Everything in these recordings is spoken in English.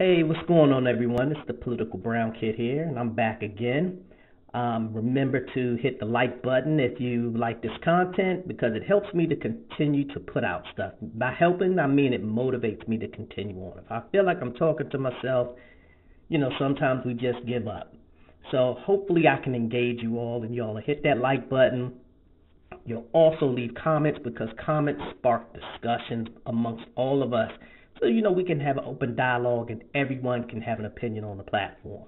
Hey, what's going on, everyone? It's the Political Brown Kid here, and I'm back again. Remember to hit the like button if you like this content because it helps me to continue to put out stuff. By helping, I mean it motivates me to continue on. If I feel like I'm talking to myself, sometimes we just give up. So hopefully I can engage you all, and y'all will hit that like button. You'll also leave comments because comments spark discussions amongst all of us. So, we can have an open dialogue and everyone can have an opinion on the platform.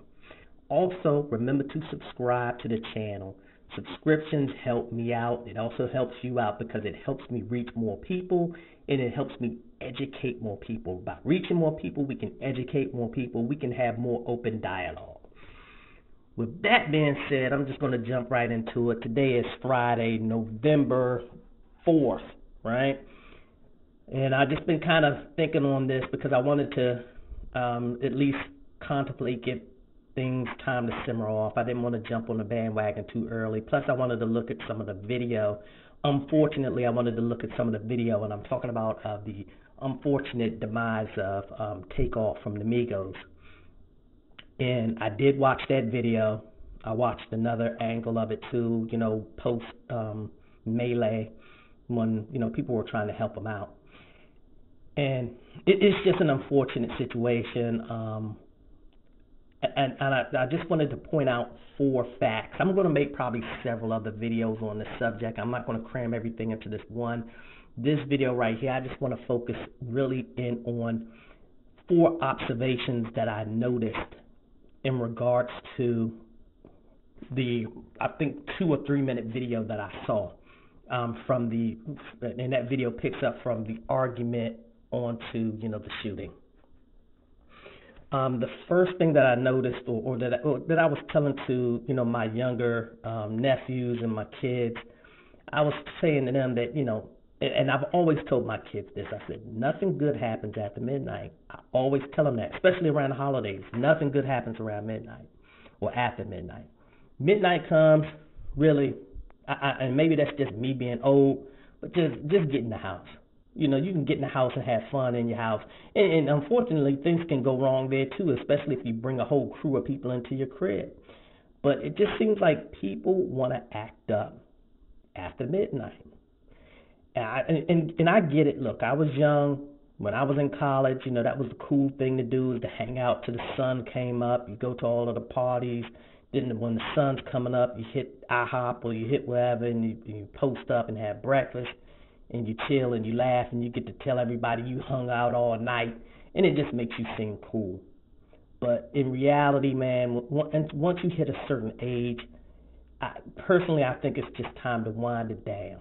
Also, remember to subscribe to the channel. Subscriptions help me out. It also helps you out because it helps me reach more people and it helps me educate more people. By reaching more people, we can educate more people. We can have more open dialogue. With that being said, I'm just going to jump right into it. Today is Friday, November 4th, right? And I've just been kind of thinking on this because I wanted to at least contemplate, give things time to simmer off. I didn't want to jump on the bandwagon too early. Plus, I wanted to look at some of the video. Unfortunately, I wanted to look at some of the video, and I'm talking about the unfortunate demise of Takeoff from the Migos. And I did watch that video. I watched another angle of it too, post melee when, people were trying to help him out. And it's just an unfortunate situation. And I just wanted to point out 4 facts. I'm going to make probably several other videos on this subject. I'm not going to cram everything into this one. This video right here, I just want to focus really in on 4 observations that I noticed in regards to the, I think, 2 or 3 minute video that I saw and that video picks up from the argument onto, the shooting. The first thing that I noticed or that I was telling to, my younger nephews and my kids, I was saying to them that, and I've always told my kids this. I said, nothing good happens after midnight. I always tell them that, especially around the holidays. Nothing good happens around midnight or after midnight. Midnight comes, really, and maybe that's just me being old, but just get in the house. You can get in the house and have fun in your house. And unfortunately, things can go wrong there too, especially if you bring a whole crew of people into your crib. But it just seems like people want to act up after midnight. And I get it. Look, I was young. When I was in college, that was the cool thing to do, is to hang out till the sun came up. You go to all of the parties. Then when the sun's coming up, you hit IHOP or you hit wherever, and you post up and have breakfast. And you chill and you laugh and you get to tell everybody you hung out all night, and it just makes you seem cool. But in reality, man, once you hit a certain age, personally, I think it's just time to wind it down.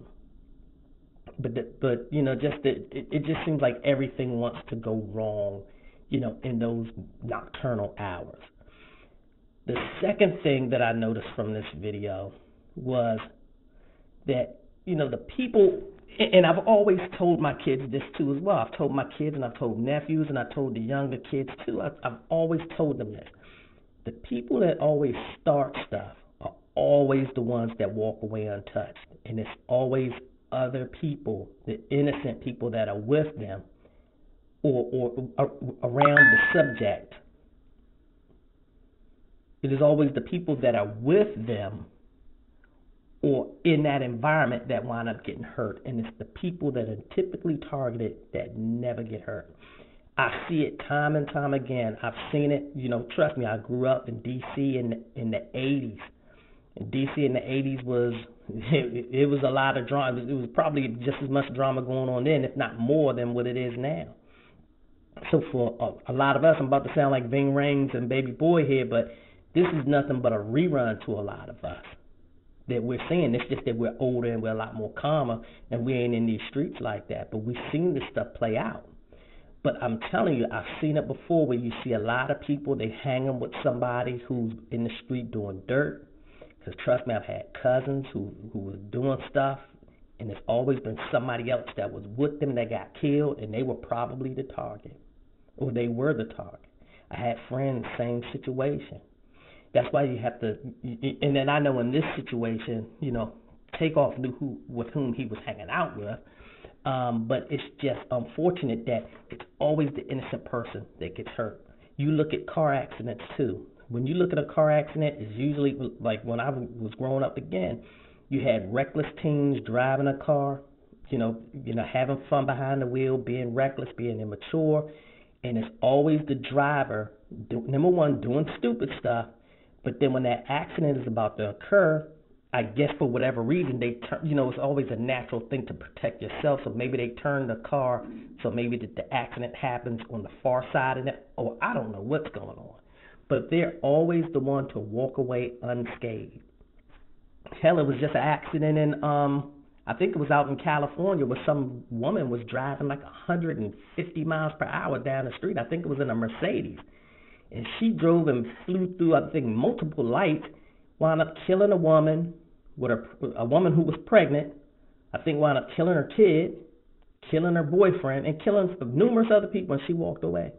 But it just seems like everything wants to go wrong, in those nocturnal hours. The second thing that I noticed from this video was that, the people, and I've always told my kids this too as well. I've told my kids and I've told nephews and I've told the younger kids too. I've always told them this. The people that always start stuff are always the ones that walk away untouched. And it's always other people, the innocent people that are with them or around the subject. It is always the people that are with them or in that environment that wind up getting hurt. And it's the people that are typically targeted that never get hurt. I see it time and time again. I've seen it, trust me, I grew up in D.C. in the 80s. In D.C. in the 80s it was a lot of drama. It was probably just as much drama going on then, if not more than what it is now. So for a lot of us, I'm about to sound like Ving Rhames and Baby Boy here, but this is nothing but a rerun to a lot of us that we're seeing. It's just that we're older and we're a lot more calmer and we ain't in these streets like that. But we've seen this stuff play out. But I'm telling you, I've seen it before where you see a lot of people, they hang them with somebody who's in the street doing dirt. Because trust me, I've had cousins who was doing stuff, and it's always been somebody else that was with them that got killed, and they were probably the target, or they were the target. I had friends, same situation. That's why you have to, and then I know in this situation, Takeoff knew with whom he was hanging out with, but it's just unfortunate that it's always the innocent person that gets hurt. you look at car accidents too. When you look at a car accident, it's usually like when I was growing up again, you had reckless teens driving a car, having fun behind the wheel, being reckless, being immature, and it's always the driver, number one, doing stupid stuff, but then when that accident is about to occur, I guess for whatever reason they turn, it's always a natural thing to protect yourself. So maybe they turn the car, so maybe the accident happens on the far side of it, or I don't know what's going on. But they're always the one to walk away unscathed. Hell, it was just an accident in I think it was out in California where some woman was driving like 150 miles per hour down the street. I think it was in a Mercedes, and she drove and flew through I think multiple lights, wound up killing a woman a woman who was pregnant. I think wound up killing her kid, killing her boyfriend, and killing numerous other people, and she walked away.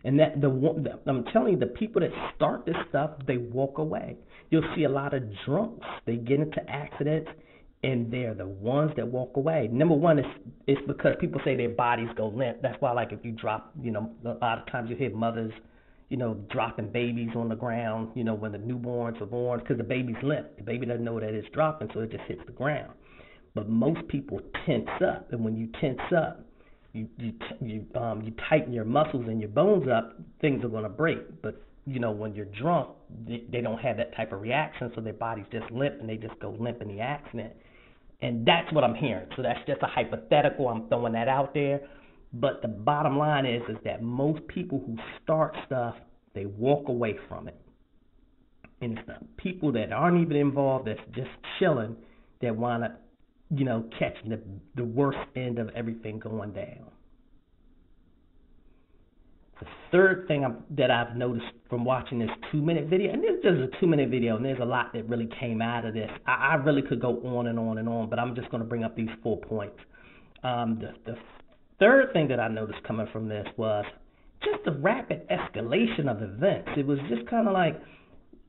And I'm telling you, the people that start this stuff, they walk away. You'll see a lot of drunks. They get into accidents, and they're the ones that walk away. Number one, it's because people say their bodies go limp. That's why, like, if you drop, a lot of times you hear mothers, dropping babies on the ground, when the newborns are born, because the baby's limp. The baby doesn't know that it's dropping, so it just hits the ground. But most people tense up, and when you tense up, you tighten your muscles and your bones up, things are going to break. But when you're drunk, they don't have that type of reaction, so their body's just limp, and they just go limp in the accident. And that's what I'm hearing. So that's just a hypothetical. I'm throwing that out there. But the bottom line is that most people who start stuff, they walk away from it. And it's the people that aren't even involved, that's just chilling, that wind up, catching the worst end of everything going down. The third thing that I've noticed from watching this 2-minute video, and this is a 2-minute video, and there's a lot that really came out of this. I really could go on and on and on, but I'm just going to bring up these 4 points. The third thing that I noticed coming from this was just the rapid escalation of events. It was just kind of like,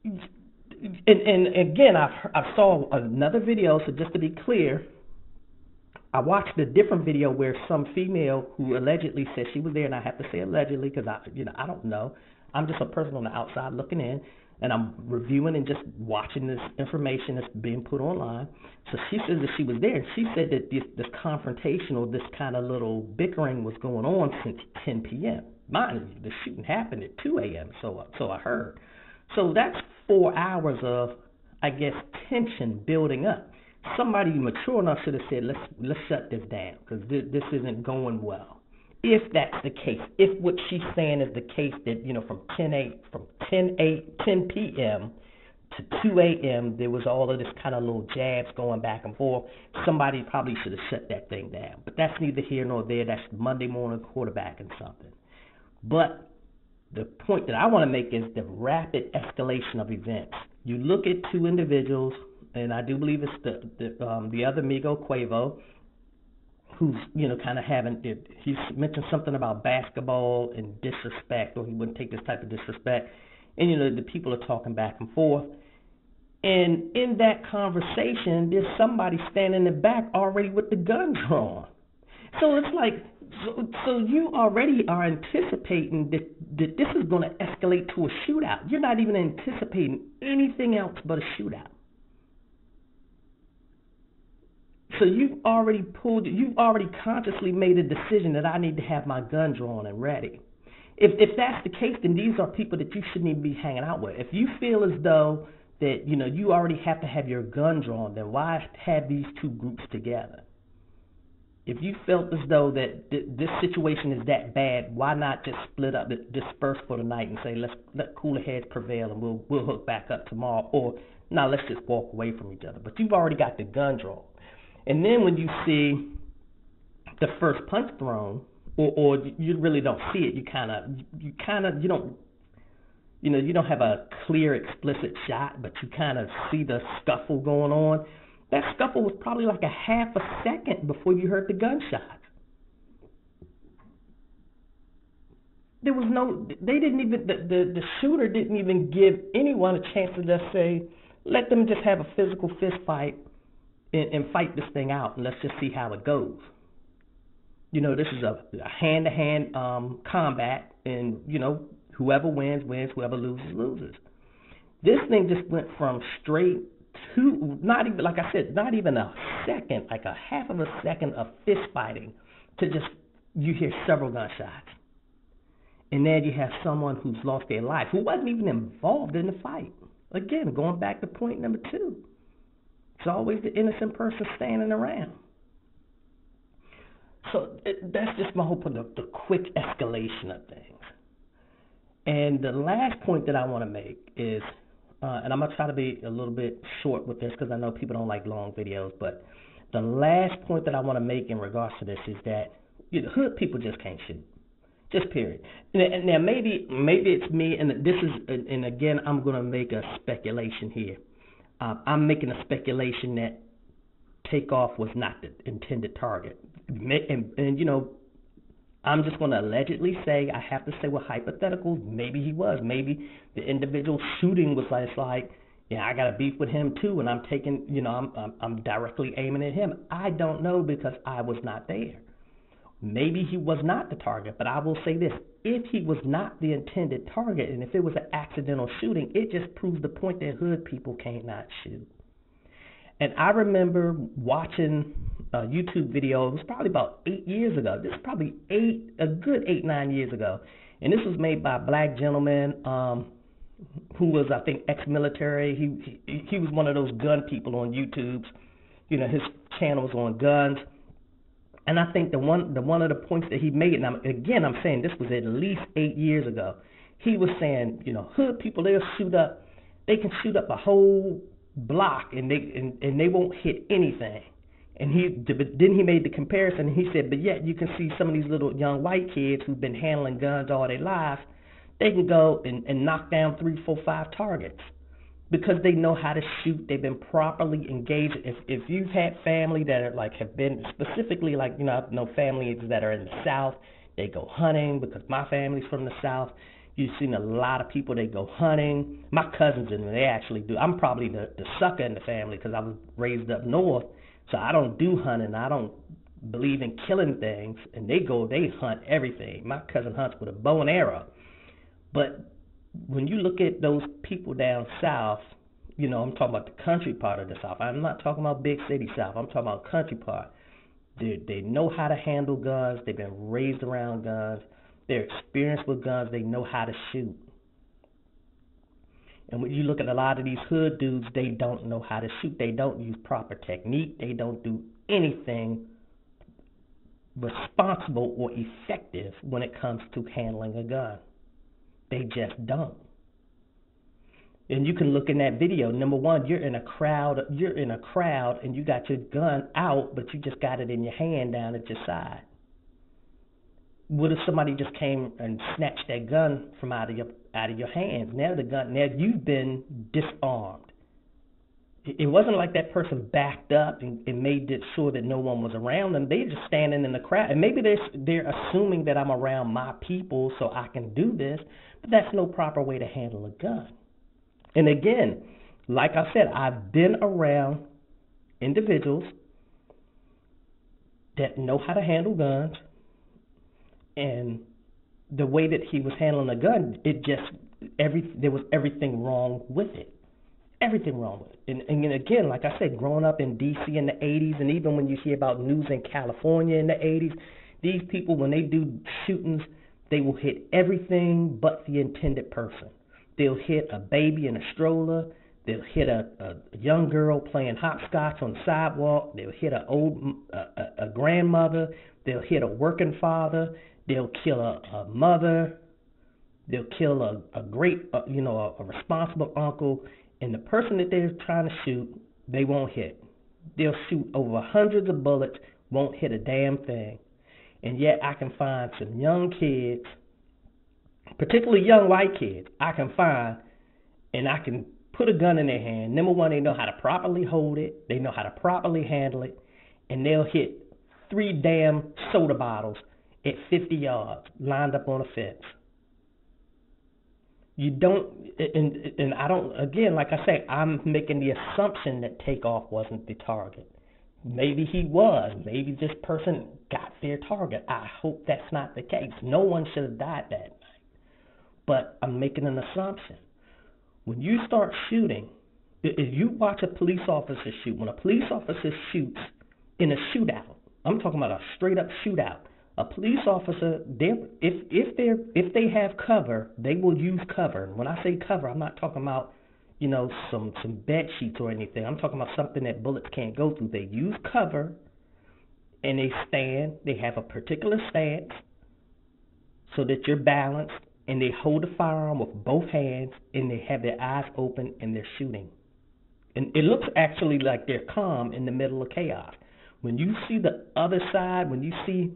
and again, I saw another video, so just to be clear, I watched a different video where some female who allegedly said she was there, and I have to say allegedly because I don't know. I'm just a person on the outside looking in, and I'm reviewing and just watching this information that's being put online. So she says that she was there, and she said that this confrontation or this kind of little bickering was going on since 10 p.m. Mind you, the shooting happened at 2 a.m., so I heard. So that's 4 hours of, I guess, tension building up. Somebody mature enough should have said, let's shut this down because this isn't going well. If that's the case, if what she's saying is the case that, from 10 p.m. to 2 a.m. there was all of this kind of little jabs going back and forth, somebody probably should have shut that thing down. But that's neither here nor there. That's Monday morning quarterbacking something. But the point that I want to make is the rapid escalation of events. You look at 2 individuals, and I do believe it's the other Migo Quavo, who's kind of he's mentioned something about basketball and disrespect, or he wouldn't take this type of disrespect, and the people are talking back and forth, and in that conversation there's somebody standing in the back already with the gun drawn. So it's like, so you already are anticipating that this is going to escalate to a shootout. You're not even anticipating anything else but a shootout. So you've already consciously made a decision that I need to have my gun drawn and ready. If that's the case, then these are people that you shouldn't even be hanging out with. If you feel as though that you already have to have your gun drawn, then why have these 2 groups together? If you felt as though that this situation is that bad, why not just split up, disperse for the night, and say let cooler heads prevail, and we'll hook back up tomorrow, or no, let's just walk away from each other. But you've already got the gun drawn. And then when you see the first punch thrown, or you really don't see it, you don't have a clear, explicit shot, but you kind of see the scuffle going on. That scuffle was probably like a half a second before you heard the gunshot. There was the shooter didn't even give anyone a chance to just say, let them just have a physical fist fight and fight this thing out, and let's just see how it goes. This is a hand-to-hand combat, and Whoever wins, wins. Whoever loses, loses. This thing just went from straight to, not even, like I said, not even a second, like a half of a second of fist fighting, to just, you hear several gunshots. And then you have someone who's lost their life, who wasn't even involved in the fight. Again, going back to point number 2. It's always the innocent person standing around. So that's just my whole point, the quick escalation of things. And the last point that I want to make is, and I'm going to try to be a little bit short with this because I know people don't like long videos, but the last point that I want to make in regards to this is that hood people just can't shoot. Just period. And now maybe it's me, and this is, and again, I'm going to make a speculation here. I'm making a speculation that Takeoff was not the intended target. And I'm just going to allegedly say, I have to say with hypotheticals, maybe he was. Maybe the individual shooting was like, yeah, I got a beef with him too, and I'm taking, I'm directly aiming at him. I don't know because I was not there. Maybe he was not the target, but I will say this. If he was not the intended target, and if it was an accidental shooting, it just proves the point that hood people cannot shoot. And I remember watching a YouTube video, it was probably about 8 years ago. This is probably a good 8-9 years ago. And this was made by a black gentleman who was, I think, ex-military. He was one of those gun people on YouTube. His channel was on guns. And I think one of the points that he made, and I'm saying this was at least 8 years ago. He was saying, hood people, they can shoot up a whole block and they won't hit anything. And then he made the comparison, and he said, but yet you can see some of these little young white kids who've been handling guns all their lives, they can go and knock down 3, 4, 5 targets. Because they know how to shoot, they've been properly engaged. If you've had family that are have been specifically I know families that are in the South, they go hunting because my family's from the South. You've seen a lot of people, they go hunting. My cousins and they actually do. I'm probably the sucker in the family because I was raised up north, so I don't do hunting. I don't believe in killing things, and they hunt everything. My cousin hunts with a bow and arrow, but when you look at those people down south, I'm talking about the country part of the South. I'm not talking about big city South. I'm talking about country part. They know how to handle guns. They've been raised around guns. They're experienced with guns. They know how to shoot. And when you look at a lot of these hood dudes, they don't know how to shoot. They don't use proper technique. They don't do anything responsible or effective when it comes to handling a gun. They just don't. And you can look in that video. Number one, you're in a crowd and you got your gun out, but you just got it in your hand down at your side. What if somebody just came and snatched that gun from out of your hands? Now you've been disarmed. It wasn't like that person backed up and made it sure that no one was around them. They're just standing in the crowd. And maybe they're assuming that I'm around my people so I can do this, but that's no proper way to handle a gun. And again, like I said, I've been around individuals that know how to handle guns, and the way that he was handling a gun, there was everything wrong with it. Everything wrong with it. And again, like I said, growing up in D.C. in the 80s, and even when you hear about news in California in the 80s, these people, when they do shootings, they will hit everything but the intended person. They'll hit a baby in a stroller. They'll hit a young girl playing hopscotch on the sidewalk. They'll hit a grandmother. They'll hit a working father. They'll kill a mother. They'll kill a responsible uncle. And the person that they're trying to shoot, they won't hit. They'll shoot over hundreds of bullets, won't hit a damn thing. And yet I can find some young kids, particularly young white kids, I can find, and I can put a gun in their hand. Number one, they know how to properly hold it. They know how to properly handle it. And they'll hit 3 damn soda bottles at 50 yards lined up on a fence. You don't, and I don't, again, like I say, I'm making the assumption that Takeoff wasn't the target. Maybe he was. Maybe this person got their target. I hope that's not the case. No one should have died that night. But I'm making an assumption. When you start shooting, if you watch a police officer shoot, when a police officer shoots in a shootout, I'm talking about a straight up shootout. A police officer, if they have cover, they will use cover. When I say cover, I'm not talking about some bed sheets or anything. I'm talking about something that bullets can't go through. They use cover and they stand. They have a particular stance so that you're balanced, and they hold the firearm with both hands, and they have their eyes open, and they're shooting. And it looks actually like they're calm in the middle of chaos. When you see the other side, when you see,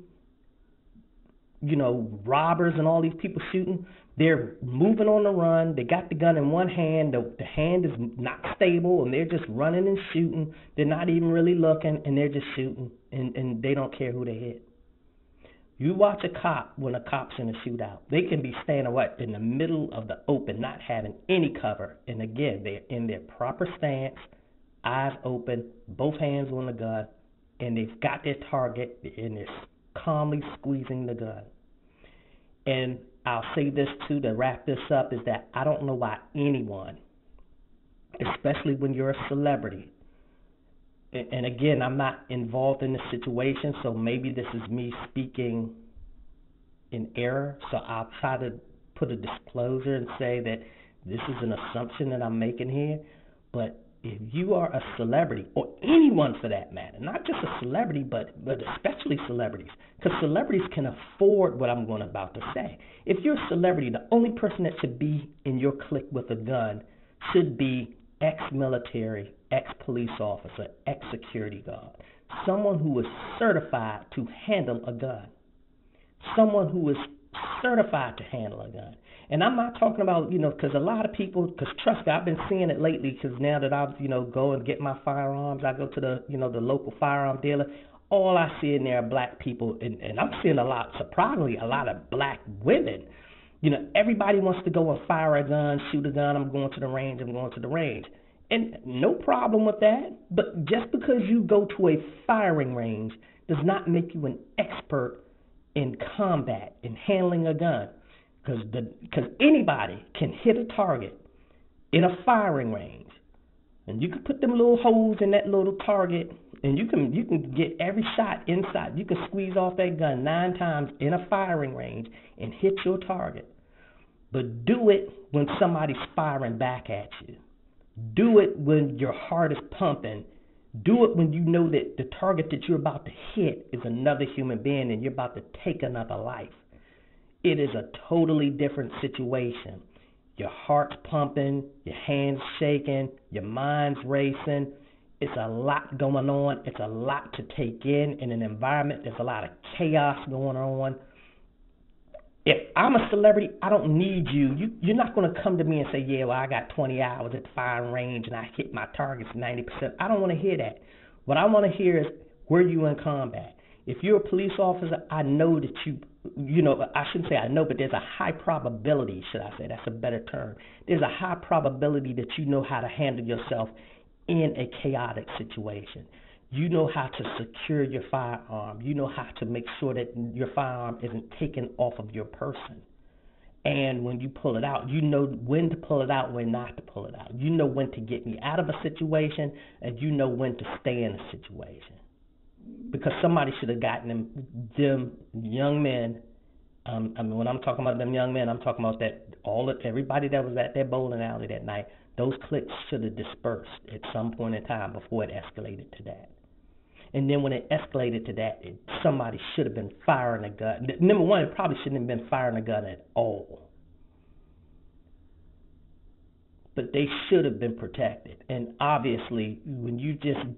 robbers and all these people shooting, they're moving on the run. They got the gun in one hand. The hand is not stable, and they're just running and shooting. They're not even really looking, and they're just shooting, and they don't care who they hit. You watch a cop when a cop's in a shootout. They can be standing in the middle of the open, not having any cover. And again, they're in their proper stance, eyes open, both hands on the gun, and they've got their target, and they're calmly squeezing the gun. And I'll say this too to wrap this up, is that I don't know why anyone, especially when you're a celebrity, and again, I'm not involved in the situation, so maybe this is me speaking in error. So I'll try to put a disclosure and say that this is an assumption that I'm making here. But if you are a celebrity, or anyone for that matter, not just a celebrity, but especially celebrities, because celebrities can afford what I'm about to say. If you're a celebrity, the only person that should be in your clique with a gun should be ex-military, ex-police officer, ex-security guard, someone who is certified to handle a gun, someone who is certified to handle a gun. And I'm not talking about, because a lot of people, because trust me, I've been seeing it lately, because now that I, go and get my firearms, I go to the, the local firearm dealer, all I see in there are black people, and I'm seeing surprisingly, a lot of black women. Everybody wants to go and fire a gun, shoot a gun. I'm going to the range. And no problem with that. But just because you go to a firing range does not make you an expert in combat, in handling a gun. Because anybody can hit a target in a firing range. And you can put them little holes in that little target, and you can get every shot inside. You can squeeze off that gun 9 times in a firing range and hit your target. But do it when somebody's firing back at you. Do it when your heart is pumping. Do it when you know that the target that you're about to hit is another human being and you're about to take another life. It is a totally different situation. Your heart's pumping, your hands shaking, your mind's racing. It's a lot going on. It's a lot to take in an environment. There's a lot of chaos going on. If I'm a celebrity, I don't need you. You're not going to come to me and say, yeah, well, I got 20 hours at the firing range and I hit my targets 90%. I don't want to hear that. What I want to hear is, were you in combat? If you're a police officer, I know that I shouldn't say I know, but there's a high probability, should I say, that's a better term. There's a high probability that you know how to handle yourself in a chaotic situation. You know how to secure your firearm. You know how to make sure that your firearm isn't taken off of your person. And when you pull it out, you know when to pull it out, when not to pull it out. You know when to get me out of a situation, and you know when to stay in a situation. Because somebody should have gotten them young men. When I'm talking about them young men, I'm talking about everybody that was at that bowling alley that night. Those cliques should have dispersed at some point in time before it escalated to that. And then when it escalated to that, somebody should have been firing a gun. Number one, it probably shouldn't have been firing a gun at all. But they should have been protected. And obviously, when you just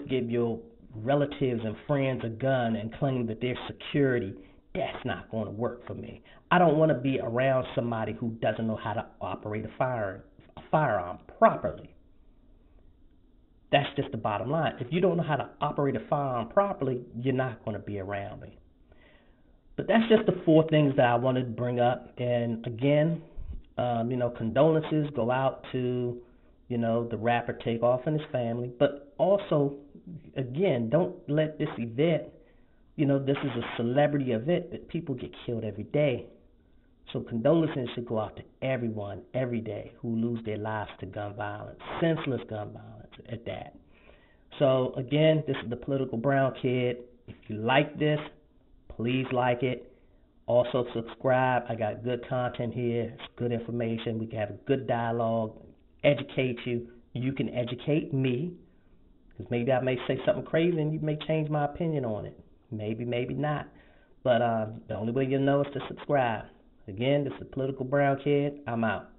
give your relatives and friends a gun and claim that they're security, that's not going to work for me. I don't want to be around somebody who doesn't know how to operate a firearm properly. That's just the bottom line. If you don't know how to operate a firearm properly, you're not going to be around me. But that's just the 4 things that I wanted to bring up. And again, condolences go out to, the rapper Takeoff and his family. But also, again, don't let this event, this is a celebrity event that people get killed every day. So condolences should go out to everyone every day who lose their lives to gun violence, senseless gun violence at that. So again, this is the Political Brown Kid. If you like this, please like it. Also subscribe. I got good content here. It's good information. We can have a good dialogue, educate you. You can educate me, because maybe I may say something crazy and you may change my opinion on it. Maybe, maybe not. But the only way you'll know is to subscribe. Again, this is the Political Brown Kid. I'm out.